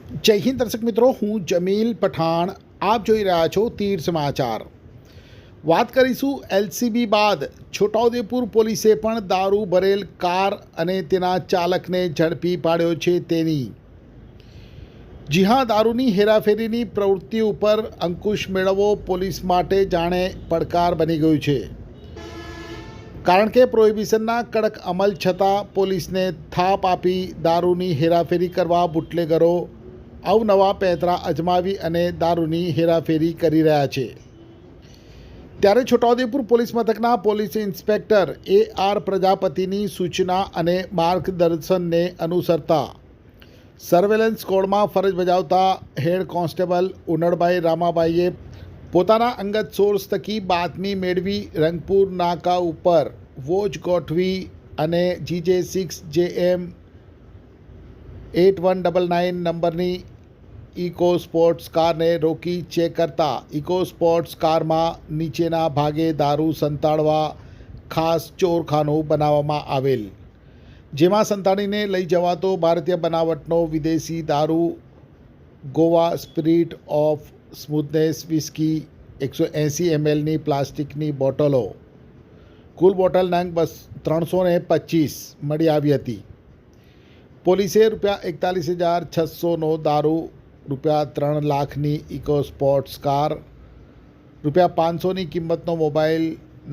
જય હિન્દ દર્શક મિત્રો, હું જમીલ પઠાણ. આપ જોઈ રહ્યા છો તીર સમાચાર. વાત કરીશું એલસીબી બાદ છોટાઉદેપુર પોલીસે પણ દારૂ ભરેલ કાર અને તેના ચાલકને ઝડપી પાડ્યો છે તેની. જી હા, દારૂની હેરાફેરીની પ્રવૃત્તિ ઉપર અંકુશ મેળવવો પોલીસ માટે જાણે પડકાર બની ગયું છે. કારણ કે પ્રોહિબિશનના કડક અમલ છતાં પોલીસને થાપ આપી દારૂની હેરાફેરી કરવા બુટલેગરો અવનવા પેંતરા અજમાવી અને દારૂની હેરાફેરી કરી રહ્યા છે. ત્યારે છોટાઉદેપુર પોલીસ મથકના પોલીસ ઇન્સ્પેક્ટર AR પ્રજાપતિની સૂચના અને માર્ગદર્શનને અનુસરતા સર્વેલન્સ સ્કોડમાં ફરજ બજાવતા હેડ કોન્સ્ટેબલ ઉનડભાઈ રામાભાઈએ પોતાના અંગત સોર્સ થકી બાતમી મેળવી રંગપુર નાકા ઉપર વોચ ગોઠવી અને GJ6JM 8199 નંબરની ઇકો સ્પોર્ટ્સ કારને રોકી ચેક કરતા ઇકો સ્પોર્ટ્સ કારમાં નીચેના ભાગે દારૂ સંતાડવા ખાસ ચોરખાનું બનાવવામાં આવેલ, જેમાં સંતાડીને લઈ જવાતો ભારતીય બનાવટનો વિદેશી દારૂ Goa spirit of smoothness whisky 180 mlની પ્લાસ્ટિકની બોટલો, કુલ બોટલ નંગ 325 મળી આવી હતી. પોલીસે ₹41,600નો દારૂ, ₹3 લાખની ઇકો સ્પોર્ટ્સ કાર, ₹500ની કિંમતનો મોબાઈલ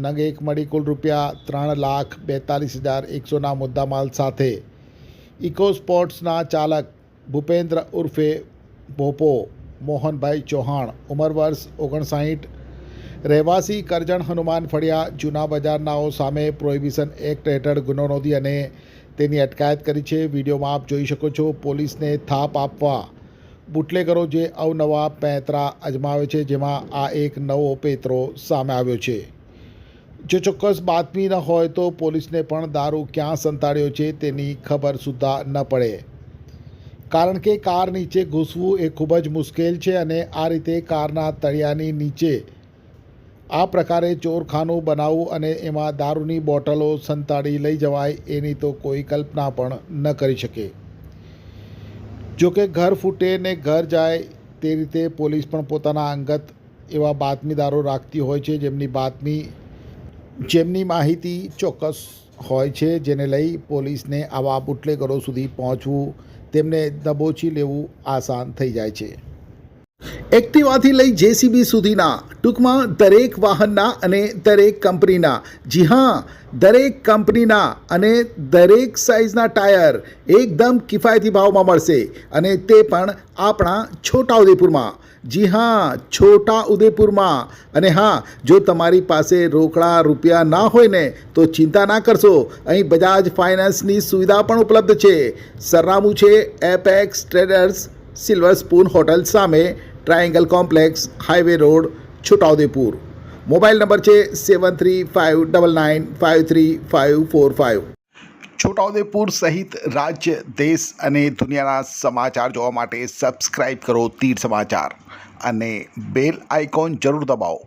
નંગ 1 મળી કુલ ₹3,42,100ના મુદ્દામાલ સાથે ઇકો સ્પોર્ટ્સના ચાલક ભૂપેન્દ્ર ઉર્ફે ભોપો મોહનભાઈ ચૌહાણ, ઉંમર વર્ષ 59, રહેવાસી કરજણ હનુમાન ફળિયા જૂના બજારનાઓ સામે પ્રોહિબિશન એક્ટ હેઠળ ગુનો નોંધી અને તેની અટકાયત કરી છે. વિડીયોમાં આપ જોઈ શકો છો પોલીસને થાપ આપવા બુટલેગરો જે અવનવા પેંતરા અજમાવે છે, જેમાં આ એક નવો પેંતરો સામે આવ્યો છે. જો ચોક્કસ બાતમી ન હોય તો પોલીસને પણ દારૂ ક્યાં સંતાડ્યો છે તેની ખબર સુદ્ધા ન પડે, કારણ કે કાર નીચે ઘૂસવું એ ખૂબ જ મુશ્કેલ છે અને આ રીતે કારના તળિયાની નીચે આ પ્રકારે ચોરખાનું બનાવવું અને એમાં દારૂની બોટલો સંતાડી લઈ જવાય એની તો કોઈ કલ્પના પણ ન કરી શકે. જોકે ઘર ફૂટે ને ઘર જાય તે રીતે પોલીસ પણ પોતાના અંગત એવા બાતમીદારો રાખતી હોય છે, જેમની માહિતી ચોક્કસ હોય છે, જેને લઈ પોલીસને આવા બુટલેગરો સુધી પહોંચવું, તેમને દબોચી લેવું આસાન થઈ જાય છે. એક્ટિવાથી લઈ JCB સુધીના, ટૂંકમાં દરેક વાહનના અને દરેક કંપનીના, જી હા, દરેક કંપનીના અને દરેક સાઇઝના ટાયર એકદમ કિફાયતી ભાવમાં મળશે અને તે પણ આપણા છોટાઉદેપુરમાં. જી હા, છોટાઉદેપુરમાં. અને હા, જો તમારી પાસે રોકડા રૂપિયા ના હોય ને તો ચિંતા ના કરશો, અહીં બજાજ ફાઇનાન્સની સુવિધા પણ ઉપલબ્ધ છે. સરનામું છે Apex Traders, silver spoon hotel સામે, triangle complex, highway road, Chhota Udepur. Mobile number છે 7359953545. છોટાઉદેપુર સહિત રાજ્ય, દેશ અને દુનિયાના સમાચાર જોવા માટે સબસ્ક્રાઈબ કરો તીર સમાચાર અને બેલ આઇકોન જરૂર દબાવો.